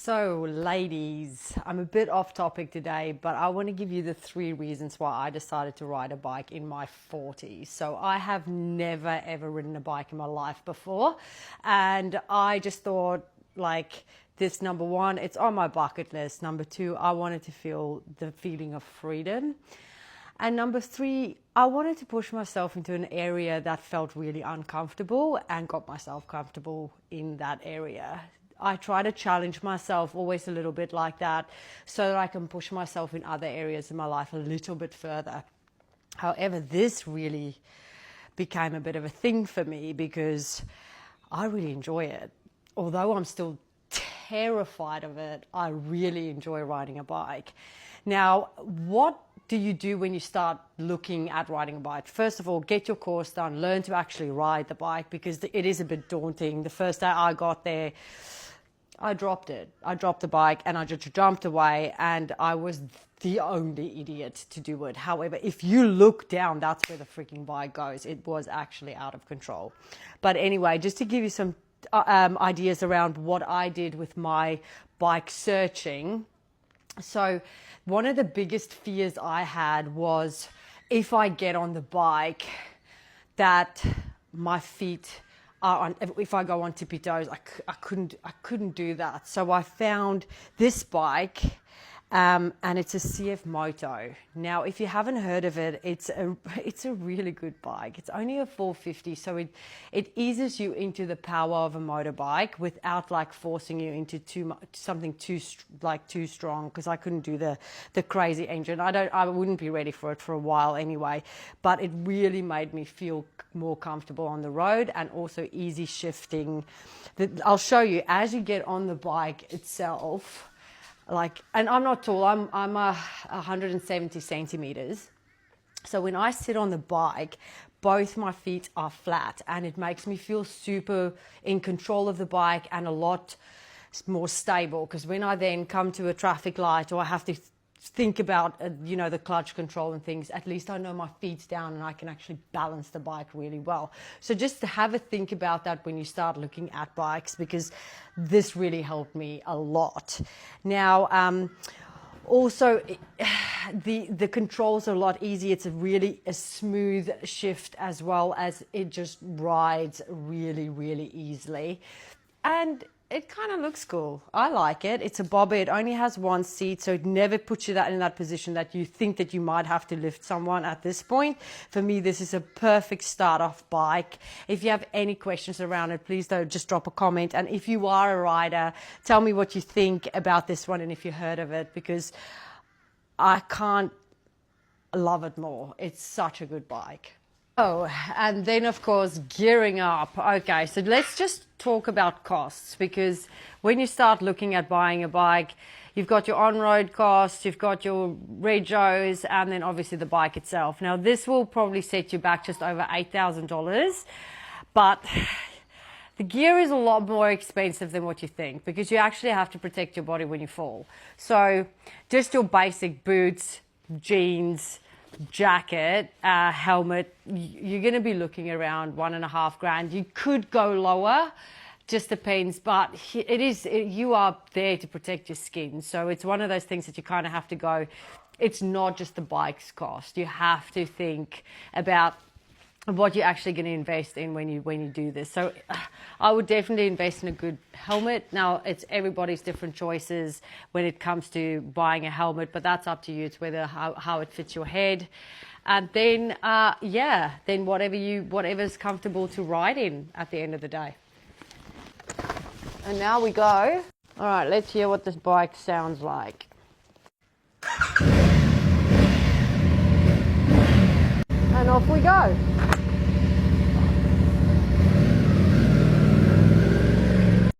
So, ladies, I'm a bit off topic today, but I want to give you the 3 reasons why I decided to ride a bike in my 40s. So, I have never ever ridden a bike in my life before, and I just thought, like, this, number 1, it's on my bucket list. Number 2, I wanted to feel the feeling of freedom. And number 3, I wanted to push myself into an area that felt really uncomfortable and got myself comfortable in that area. I try to challenge myself always a little bit like that so that I can push myself in other areas in my life a little bit further. However, this really became a bit of a thing for me because I really enjoy it. Although I'm still terrified of it, I really enjoy riding a bike. Now, what do you do when you start looking at riding a bike? First of all, get your course done, learn to actually ride the bike because it is a bit daunting. The first day I got there, I dropped it. I dropped the bike and I just jumped away, and I was the only idiot to do it. However, if you look down, that's where the freaking bike goes. It was actually out of control. But anyway, just to give you some ideas around what I did with my bike searching. So one of the biggest fears I had was if I get on the bike that my feet are on, if I go on tippy toes, I couldn't do that. So I found this bike, and it's a CF Moto. Now, if you haven't heard of it, it's a really good bike. It's only a 450, so it eases you into the power of a motorbike without like forcing you into something too strong. Because I couldn't do the crazy engine. I wouldn't be ready for it for a while anyway. But it really made me feel more comfortable on the road and also easy shifting. I'll show you as you get on the bike itself. And I'm not tall, I'm 170 centimeters. So when I sit on the bike, both my feet are flat and it makes me feel super in control of the bike and a lot more stable. Because when I then come to a traffic light or I have to think about, the clutch control and things, at least I know my feet's down and I can actually balance the bike really well. So just to have a think about that when you start looking at bikes, because this really helped me a lot. Now, also, the controls are a lot easier. It's a smooth shift as well as it just rides really, really easily. And it kind of looks cool. I like it. It's a bobber. It only has 1 seat, so it never puts you in that position that you think that you might have to lift someone at this point. For me, this is a perfect start-off bike. If you have any questions around it, please don't just drop a comment. And if you are a rider, tell me what you think about this one and if you heard of it, because I can't love it more. It's such a good bike. Oh, and then of course, gearing up. Okay, so let's just talk about costs, because when you start looking at buying a bike, you've got your on-road costs, you've got your regos, and then obviously the bike itself. Now, this will probably set you back just over $8,000, but the gear is a lot more expensive than what you think, because you actually have to protect your body when you fall. So just your basic boots, jeans, jacket, helmet, you're going to be looking around $1,500. You could go lower, just depends, but you are there to protect your skin. So it's one of those things that you kind of have to go, it's not just the bike's cost. You have to think about what you're actually going to invest in when you do this. So I would definitely invest in a good helmet. Now, it's everybody's different choices when it comes to buying a helmet, but that's up to you. It's how it fits your head. And then, then whatever's comfortable to ride in at the end of the day. And now we go. All right, let's hear what this bike sounds like. And off we go.